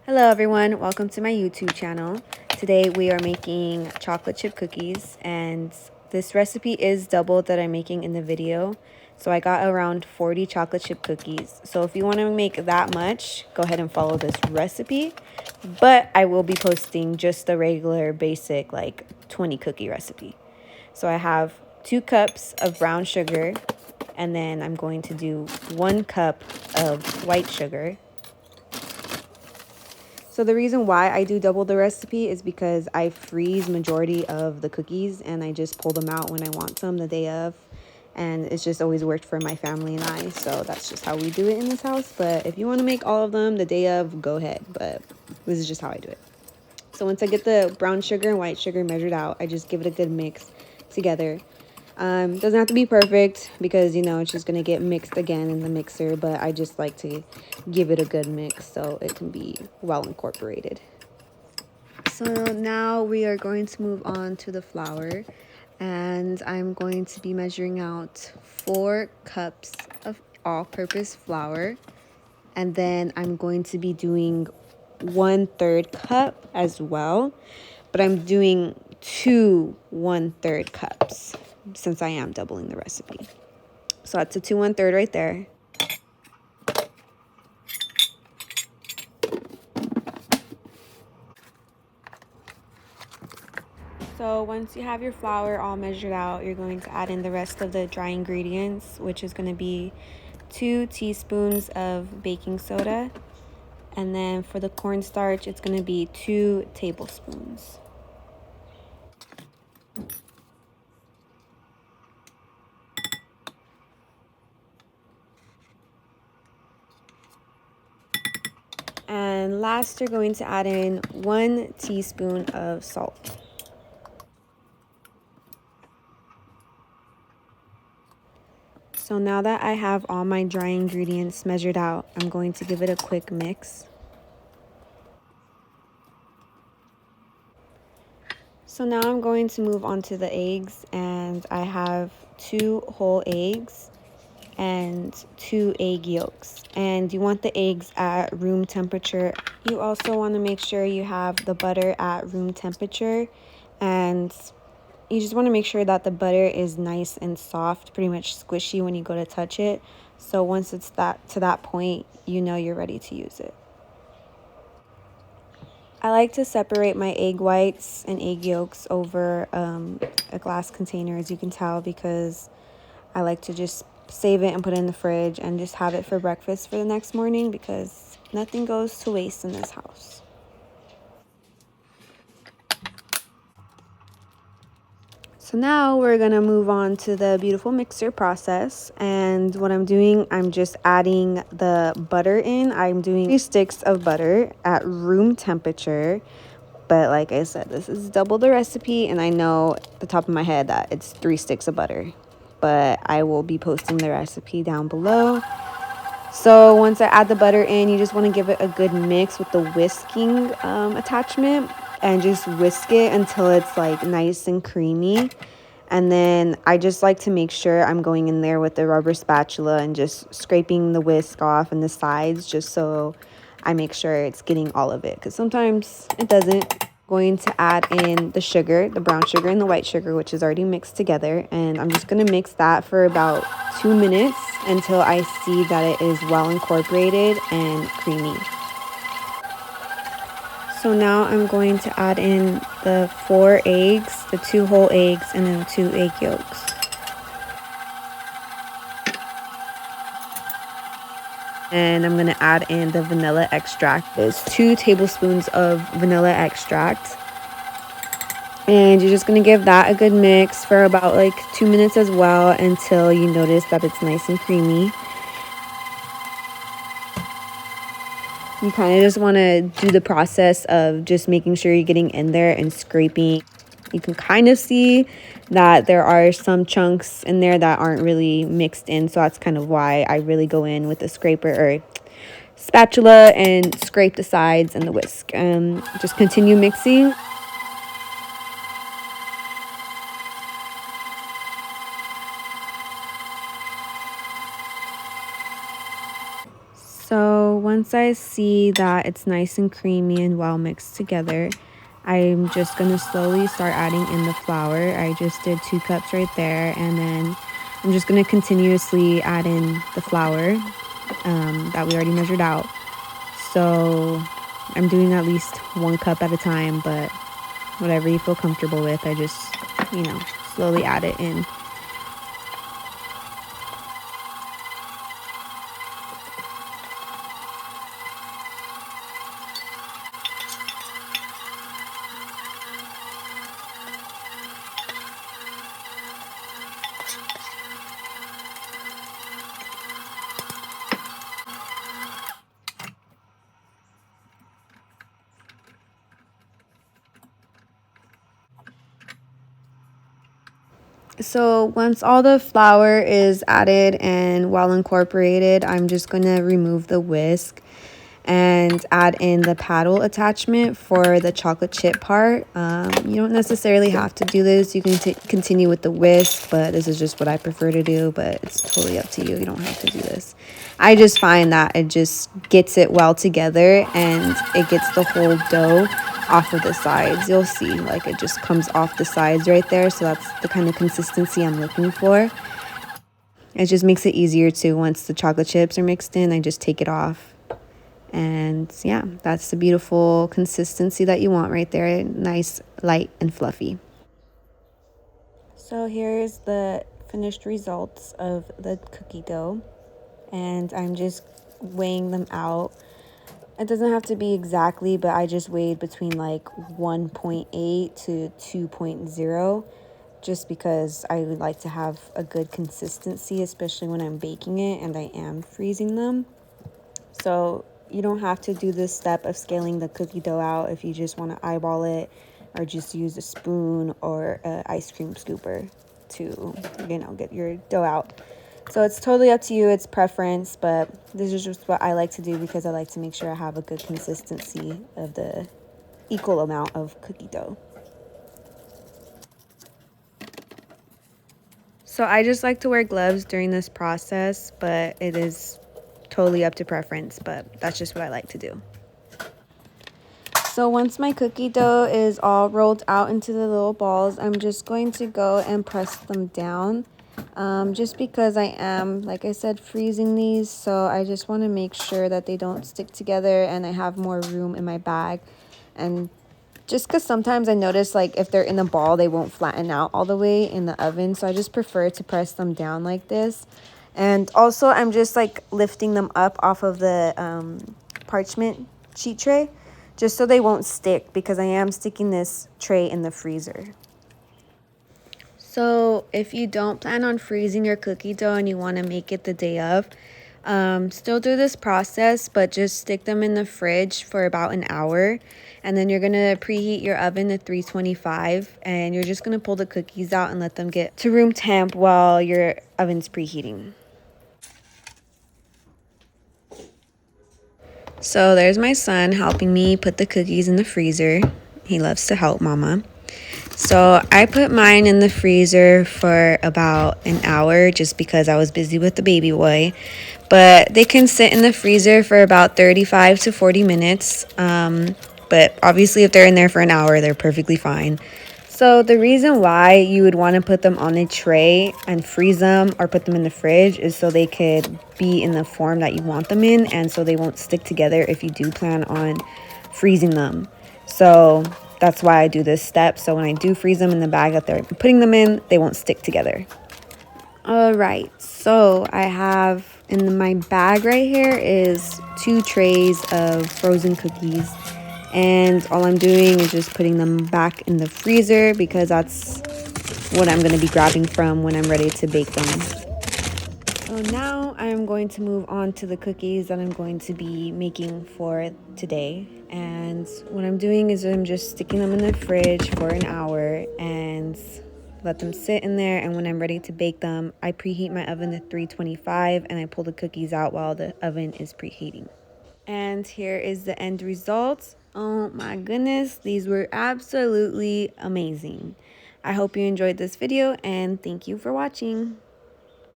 Hello everyone, welcome to my YouTube channel. Today we are making chocolate chip cookies, and this recipe is double that I'm making in the video. So I got around 40 chocolate chip cookies. So if you want to make that much, go ahead and follow this recipe. But I will be posting just the regular basic like 20 cookie recipe. So I have 2 cups of brown sugar, and then I'm going to do 1 cup of white sugar. So the reason why I do double the recipe is because I freeze majority of the cookies and I just pull them out when I want some the day of. And it's just always worked for my family and I. So that's just how we do it in this house. But if you want to make all of them the day of, go ahead. But this is just how I do it. So once I get the brown sugar and white sugar measured out, I just give it a good mix together. Doesn't have to be perfect because, it's just going to get mixed again in the mixer, but I just like to give it a good mix so it can be well incorporated. So now we are going to move on to the flour, and I'm going to be measuring out 4 cups of all-purpose flour, and then I'm going to be doing 1/3 cup as well, but I'm doing 2 1/3 cups since I am doubling the recipe. So that's a 2 1/3 right there. So once you have your flour all measured out, you're going to add in the rest of the dry ingredients, which is going to be 2 teaspoons of baking soda. And then for the cornstarch, it's going to be 2 tablespoons. And last, you're going to add in 1 teaspoon of salt. So now that I have all my dry ingredients measured out, I'm going to give it a quick mix. So now I'm going to move on to the eggs, and I have 2 whole eggs and 2 egg yolks. And you want the eggs at room temperature. You also want to make sure you have the butter at room temperature, and you just want to make sure that the butter is nice and soft, pretty much squishy when you go to touch it. So once it's to that point, you're ready to use it. I like to separate my egg whites and egg yolks over a glass container, as you can tell, because I like to just save it and put it in the fridge and just have it for breakfast for the next morning, because nothing goes to waste in this house. So now we're going to move on to the beautiful mixer process. And what I'm doing, I'm just adding the butter in. I'm doing 3 sticks of butter at room temperature. But like I said, this is double the recipe, and I know at the top of my head that it's 3 sticks of butter. But I will be posting the recipe down below. So once I add the butter in, you just want to give it a good mix with the whisking attachment, and just whisk it until it's like nice and creamy. And then I just like to make sure I'm going in there with the rubber spatula and just scraping the whisk off and the sides, just so I make sure it's getting all of it, because sometimes it doesn't. Going to add in the sugar, the brown sugar and the white sugar, which is already mixed together, and I'm just going to mix that for about 2 minutes until I see that it is well incorporated and creamy. So now I'm going to add in the 4 eggs, the 2 whole eggs, and then 2 egg yolks. And I'm going to add in the vanilla extract. There's 2 tablespoons of vanilla extract. And you're just going to give that a good mix for about like 2 minutes as well, until you notice that it's nice and creamy. You kind of just want to do the process of just making sure you're getting in there and scraping. You can kind of see that there are some chunks in there that aren't really mixed in, so that's kind of why I really go in with a scraper or spatula and scrape the sides and the whisk. Just continue mixing. So once I see that it's nice and creamy and well mixed together, I'm just going to slowly start adding in the flour. I just did 2 cups right there, and then I'm just going to continuously add in the flour that we already measured out. So I'm doing at least 1 cup at a time, but whatever you feel comfortable with, I just, slowly add it in. So once all the flour is added and well incorporated, I'm just going to remove the whisk and add in the paddle attachment for the chocolate chip part. You don't necessarily have to do this. You can continue with the whisk, but this is just what I prefer to do, but it's totally up to you. You don't have to do this. I just find that it just gets it well together and it gets the whole dough off of the sides. You'll see, like, it just comes off the sides right there. So that's the kind of consistency I'm looking for. It just makes it easier to, once the chocolate chips are mixed in, I just take it off. And yeah, that's the beautiful consistency that you want right there. Nice, light, and fluffy. So here's the finished results of the cookie dough. And I'm just weighing them out. It doesn't have to be exactly, but I just weighed between like 1.8 to 2.0, just because I would like to have a good consistency, especially when I'm baking it and I am freezing them. So you don't have to do this step of scaling the cookie dough out if you just want to eyeball it, or just use a spoon or an ice cream scooper to, get your dough out. So it's totally up to you, it's preference, but this is just what I like to do because I like to make sure I have a good consistency of the equal amount of cookie dough. So I just like to wear gloves during this process, but it is totally up to preference, but that's just what I like to do. So once my cookie dough is all rolled out into the little balls, I'm just going to go and press them down. Just because I am, like I said, freezing these, so I just want to make sure that they don't stick together and I have more room in my bag. And just because sometimes I notice, like, if they're in the ball, they won't flatten out all the way in the oven, so I just prefer to press them down like this. And also I'm just like lifting them up off of the parchment sheet tray, just so they won't stick, because I am sticking this tray in the freezer. So if you don't plan on freezing your cookie dough and you want to make it the day of, still do this process, but just stick them in the fridge for about an hour. And then you're going to preheat your oven to 325, and you're just going to pull the cookies out and let them get to room temp while your oven's preheating. So there's my son helping me put the cookies in the freezer. He loves to help mama. So I put mine in the freezer for about an hour just because I was busy with the baby boy. But they can sit in the freezer for about 35 to 40 minutes. But obviously if they're in there for an hour, they're perfectly fine. So the reason why you would want to put them on a tray and freeze them or put them in the fridge is so they could be in the form that you want them in, and so they won't stick together if you do plan on freezing them. So that's why I do this step. So when I do freeze them in the bag that they're putting them in, they won't stick together. All right, so I have in my bag right here is 2 trays of frozen cookies. And all I'm doing is just putting them back in the freezer because that's what I'm going to be grabbing from when I'm ready to bake them. So now I'm going to move on to the cookies that I'm going to be making for today. And what I'm doing is I'm just sticking them in the fridge for an hour and let them sit in there. And when I'm ready to bake them, I preheat my oven to 325 and I pull the cookies out while the oven is preheating. And here is the end result. Oh my goodness, these were absolutely amazing. I hope you enjoyed this video and thank you for watching.